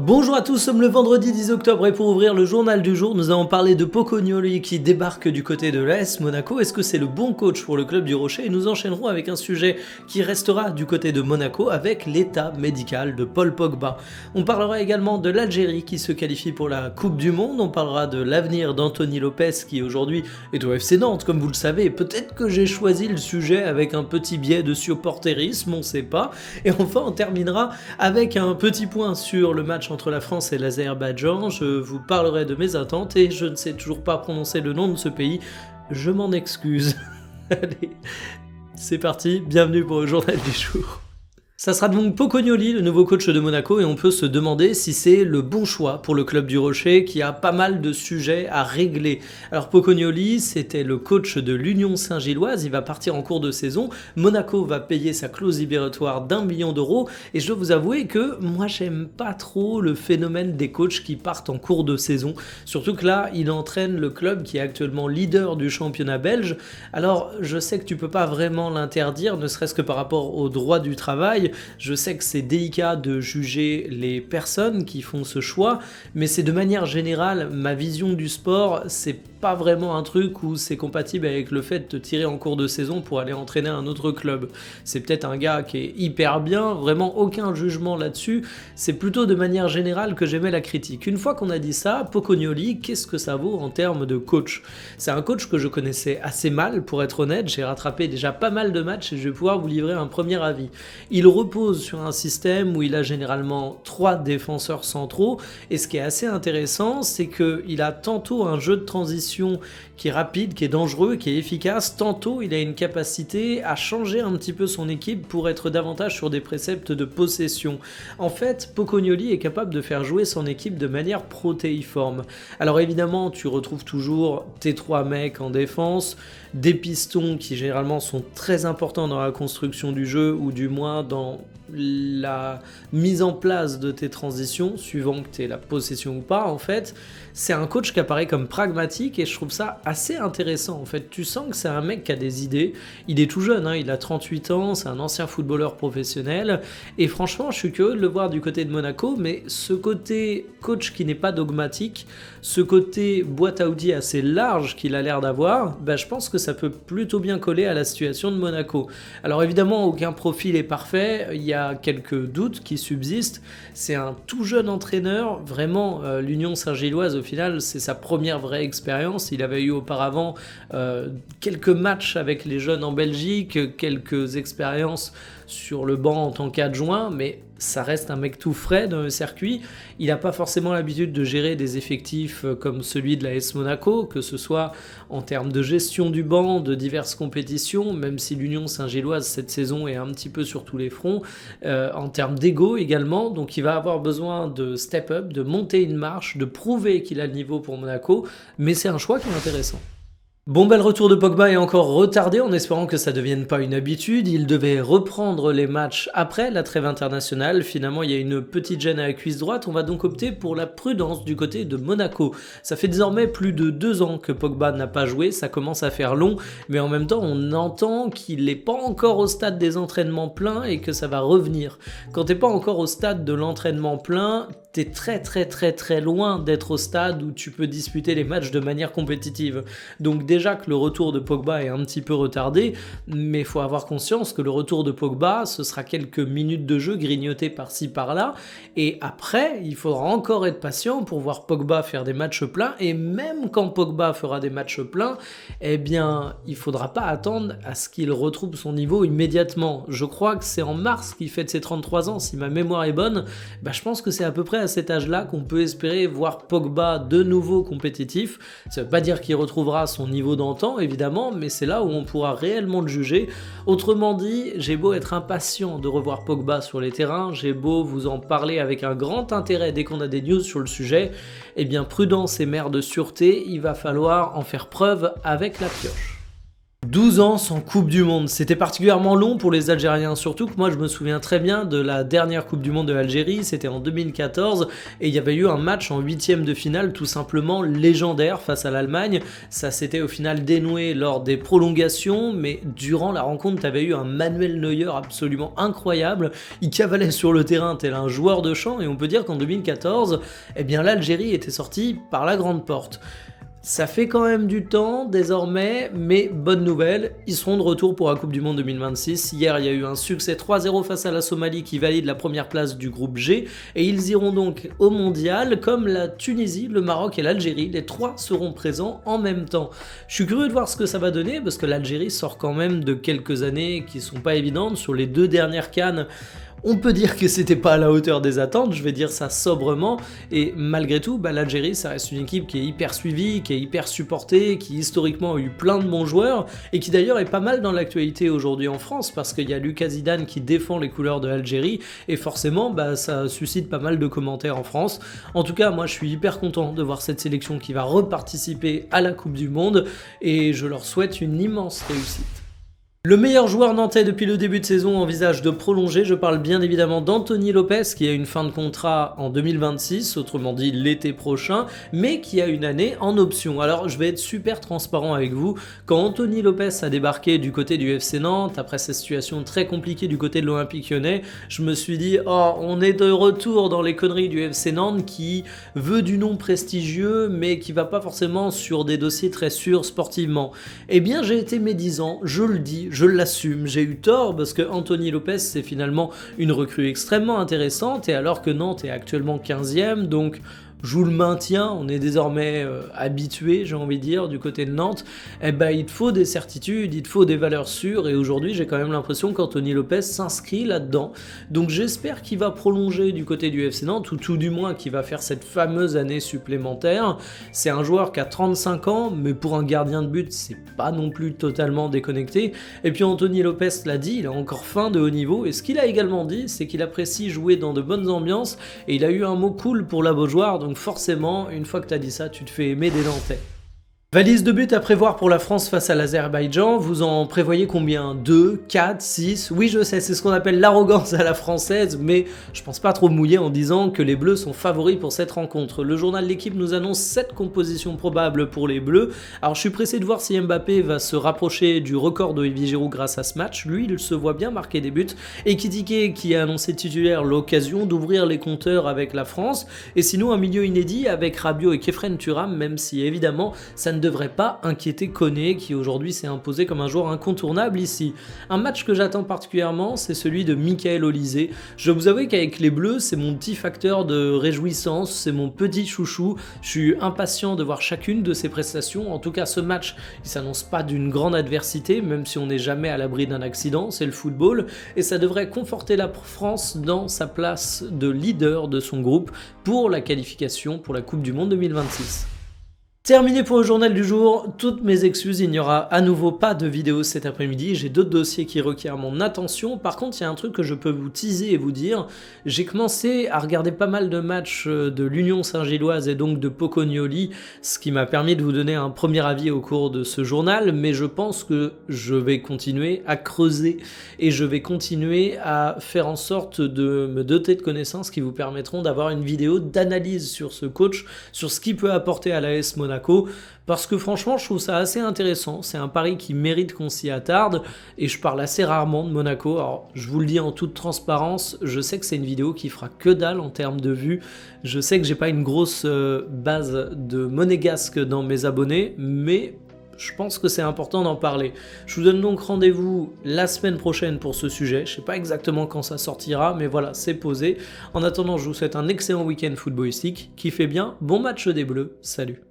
Bonjour à tous, nous sommes le vendredi 10 octobre et pour ouvrir le journal du jour, nous allons parler de Pocognoli qui débarque du côté de l'AS Monaco. Est-ce que c'est le bon coach pour le club du Rocher? Et nous enchaînerons avec un sujet qui restera du côté de Monaco avec l'état médical de Paul Pogba. On parlera également de l'Algérie qui se qualifie pour la Coupe du Monde. On parlera de l'avenir d'Anthony Lopez qui aujourd'hui est au FC Nantes, comme vous le savez. Peut-être que j'ai choisi le sujet avec un petit biais de supporterisme, on ne sait pas. Et enfin, on terminera avec un petit point sur le match entre la France et l'Azerbaïdjan. Je vous parlerai de mes attentes et je ne sais toujours pas prononcer le nom de ce pays. Je m'en excuse. Allez, c'est parti, bienvenue pour le journal du jour. Ça sera donc Pocognoli, le nouveau coach de Monaco, et on peut se demander si c'est le bon choix pour le club du Rocher qui a pas mal de sujets à régler. Alors Pocognoli, c'était le coach de l'Union Saint-Gilloise, il va partir en cours de saison, Monaco va payer sa clause libératoire d'1 million d'euros, et je dois vous avouer que moi j'aime pas trop le phénomène des coachs qui partent en cours de saison, surtout que là il entraîne le club qui est actuellement leader du championnat belge. Alors je sais que tu peux pas vraiment l'interdire, ne serait-ce que par rapport au droit du travail. Je sais que c'est délicat de juger les personnes qui font ce choix, mais c'est de manière générale, ma vision du sport, c'est pas vraiment un truc où c'est compatible avec le fait de te tirer en cours de saison pour aller entraîner un autre club. C'est peut-être un gars qui est hyper bien, vraiment aucun jugement là-dessus, c'est plutôt de manière générale que j'aimais la critique. Une fois qu'on a dit ça, Pocognoli, qu'est-ce que ça vaut en termes de coach? C'est un coach que je connaissais assez mal, pour être honnête, j'ai rattrapé déjà pas mal de matchs et je vais pouvoir vous livrer un premier avis. Il repose sur un système où il a généralement 3 défenseurs centraux et ce qui est assez intéressant, c'est qu'il a tantôt un jeu de transition qui est rapide, qui est dangereux, qui est efficace, tantôt il a une capacité à changer un petit peu son équipe pour être davantage sur des préceptes de possession. En fait, Pocognoli est capable de faire jouer son équipe de manière protéiforme. Alors évidemment, tu retrouves toujours tes 3 mecs en défense, des pistons qui généralement sont très importants dans la construction du jeu ou du moins dans la mise en place de tes transitions, suivant que tu aies la possession ou pas. En fait, c'est un coach qui apparaît comme pragmatique et je trouve ça assez intéressant. En fait, tu sens que c'est un mec qui a des idées. Il est tout jeune, hein, il a 38 ans, c'est un ancien footballeur professionnel et franchement, je suis curieux de le voir du côté de Monaco, mais ce côté coach qui n'est pas dogmatique, ce côté boîte à outils assez large qu'il a l'air d'avoir, je pense que ça peut plutôt bien coller à la situation de Monaco. Alors évidemment, aucun profil est parfait, il y a quelques doutes qui subsistent. C'est un tout jeune entraîneur, vraiment l'Union Saint-Gilloise au final c'est sa première vraie expérience. Il avait eu auparavant quelques matchs avec les jeunes en Belgique, quelques expériences sur le banc en tant qu'adjoint, mais ça reste un mec tout frais dans le circuit. Il n'a pas forcément l'habitude de gérer des effectifs comme celui de l'AS Monaco, que ce soit en termes de gestion du banc, de diverses compétitions, même si l'Union Saint-Gilloise cette saison est un petit peu sur tous les fronts, en termes d'ego également, donc il va avoir besoin de step up, de monter une marche, de prouver qu'il a le niveau pour Monaco, mais c'est un choix qui est intéressant. Bon, le retour de Pogba est encore retardé en espérant que ça devienne pas une habitude. Il devait reprendre les matchs après la trêve internationale. Finalement, il y a une petite gêne à la cuisse droite. On va donc opter pour la prudence du côté de Monaco. Ça fait désormais plus de 2 ans que Pogba n'a pas joué. Ça commence à faire long, mais en même temps, on entend qu'il n'est pas encore au stade des entraînements pleins et que ça va revenir. Quand t'es pas encore au stade de l'entraînement plein, t'es très loin d'être au stade où tu peux disputer les matchs de manière compétitive. Donc déjà que le retour de Pogba est un petit peu retardé, mais il faut avoir conscience que le retour de Pogba, ce sera quelques minutes de jeu grignotées par-ci par-là, et après, il faudra encore être patient pour voir Pogba faire des matchs pleins, et même quand Pogba fera des matchs pleins, eh bien, il faudra pas attendre à ce qu'il retrouve son niveau immédiatement. Je crois que c'est en mars qu'il fête ses 33 ans, si ma mémoire est bonne, je pense que c'est à peu près à cet âge-là qu'on peut espérer voir Pogba de nouveau compétitif. Ça veut pas dire qu'il retrouvera son niveau d'antan, évidemment, mais c'est là où on pourra réellement le juger. Autrement dit, j'ai beau être impatient de revoir Pogba sur les terrains, j'ai beau vous en parler avec un grand intérêt dès qu'on a des news sur le sujet, eh bien prudence et mère de sûreté, il va falloir en faire preuve avec la pioche. 12 ans sans Coupe du Monde, c'était particulièrement long pour les Algériens, surtout que moi je me souviens très bien de la dernière Coupe du Monde de l'Algérie, c'était en 2014 et il y avait eu un match en 8e de finale tout simplement légendaire face à l'Allemagne. Ça s'était au final dénoué lors des prolongations, mais durant la rencontre tu avais eu un Manuel Neuer absolument incroyable, il cavalait sur le terrain tel un joueur de champ et on peut dire qu'en 2014, eh bien l'Algérie était sortie par la grande porte. Ça fait quand même du temps désormais, mais bonne nouvelle, ils seront de retour pour la Coupe du Monde 2026. Hier, il y a eu un succès 3-0 face à la Somalie qui valide la première place du groupe G, et ils iront donc au Mondial comme la Tunisie, le Maroc et l'Algérie. Les trois seront présents en même temps. Je suis curieux de voir ce que ça va donner, parce que l'Algérie sort quand même de quelques années qui sont pas évidentes. Sur les 2 dernières CAN, on peut dire que c'était pas à la hauteur des attentes, je vais dire ça sobrement, et malgré tout, l'Algérie, ça reste une équipe qui est hyper suivie, qui est hyper supportée, qui historiquement a eu plein de bons joueurs, et qui d'ailleurs est pas mal dans l'actualité aujourd'hui en France, parce qu'il y a Lucas Zidane qui défend les couleurs de l'Algérie, et forcément, ça suscite pas mal de commentaires en France. En tout cas, moi je suis hyper content de voir cette sélection qui va reparticiper à la Coupe du Monde, et je leur souhaite une immense réussite. Le meilleur joueur nantais depuis le début de saison envisage de prolonger, je parle bien évidemment d'Anthony Lopez qui a une fin de contrat en 2026, autrement dit l'été prochain, mais qui a une année en option. Alors je vais être super transparent avec vous, quand Anthony Lopez a débarqué du côté du FC Nantes, après cette situation très compliquée du côté de l'Olympique Lyonnais, je me suis dit oh on est de retour dans les conneries du FC Nantes qui veut du nom prestigieux mais qui va pas forcément sur des dossiers très sûrs sportivement. Eh bien j'ai été médisant, je le dis, je l'assume, j'ai eu tort parce que Anthony Lopez c'est finalement une recrue extrêmement intéressante et alors que Nantes est actuellement 15e, donc joue le maintien, on est désormais habitué, j'ai envie de dire, du côté de Nantes, eh ben il te faut des certitudes, il te faut des valeurs sûres, et aujourd'hui j'ai quand même l'impression qu'Anthony Lopez s'inscrit là-dedans. Donc j'espère qu'il va prolonger du côté du FC Nantes, ou tout du moins qu'il va faire cette fameuse année supplémentaire. C'est un joueur qui a 35 ans, mais pour un gardien de but, c'est pas non plus totalement déconnecté. Et puis Anthony Lopez l'a dit, il a encore faim de haut niveau, et ce qu'il a également dit, c'est qu'il apprécie jouer dans de bonnes ambiances, et il a eu un mot cool pour la Beaujoire, donc forcément, une fois que tu as dit ça, tu te fais aimer des Nantais. Valise de but à prévoir pour la France face à l'Azerbaïdjan, vous en prévoyez combien? 2, 4, 6? Oui je sais, c'est ce qu'on appelle l'arrogance à la française, mais je pense pas trop mouiller en disant que les Bleus sont favoris pour cette rencontre. Le journal L'équipe nous annonce 7 compositions probables pour les Bleus. Alors je suis pressé de voir si Mbappé va se rapprocher du record d'Olivier Giroud grâce à ce match. Lui il se voit bien marquer des buts, et Kitike qui a annoncé titulaire l'occasion d'ouvrir les compteurs avec la France, et sinon un milieu inédit avec Rabiot et Khéphren Thuram, même si évidemment ça ne devrait pas inquiéter Koné qui aujourd'hui s'est imposé comme un joueur incontournable ici. Un match que j'attends particulièrement, c'est celui de Michael Olise. Je dois vous avouer qu'avec les Bleus, c'est mon petit facteur de réjouissance, c'est mon petit chouchou. Je suis impatient de voir chacune de ses prestations. En tout cas, ce match, il s'annonce pas d'une grande adversité, même si on n'est jamais à l'abri d'un accident, c'est le football, et ça devrait conforter la France dans sa place de leader de son groupe pour la qualification pour la Coupe du Monde 2026. Terminé pour le journal du jour, toutes mes excuses, il n'y aura à nouveau pas de vidéo cet après-midi, j'ai d'autres dossiers qui requièrent mon attention. Par contre, il y a un truc que je peux vous teaser et vous dire, j'ai commencé à regarder pas mal de matchs de l'Union Saint-Gilloise et donc de Pocognoli, ce qui m'a permis de vous donner un premier avis au cours de ce journal, mais je pense que je vais continuer à creuser et je vais continuer à faire en sorte de me doter de connaissances qui vous permettront d'avoir une vidéo d'analyse sur ce coach, sur ce qu'il peut apporter à l'AS Monaco, parce que franchement je trouve ça assez intéressant, c'est un pari qui mérite qu'on s'y attarde, et je parle assez rarement de Monaco. Alors je vous le dis en toute transparence, je sais que c'est une vidéo qui fera que dalle en termes de vues, je sais que j'ai pas une grosse base de monégasque dans mes abonnés, mais je pense que c'est important d'en parler. Je vous donne donc rendez-vous la semaine prochaine pour ce sujet. Je sais pas exactement quand ça sortira, mais voilà, c'est posé. En attendant, je vous souhaite un excellent week-end footballistique. Kiffez bien, bon match des Bleus, salut.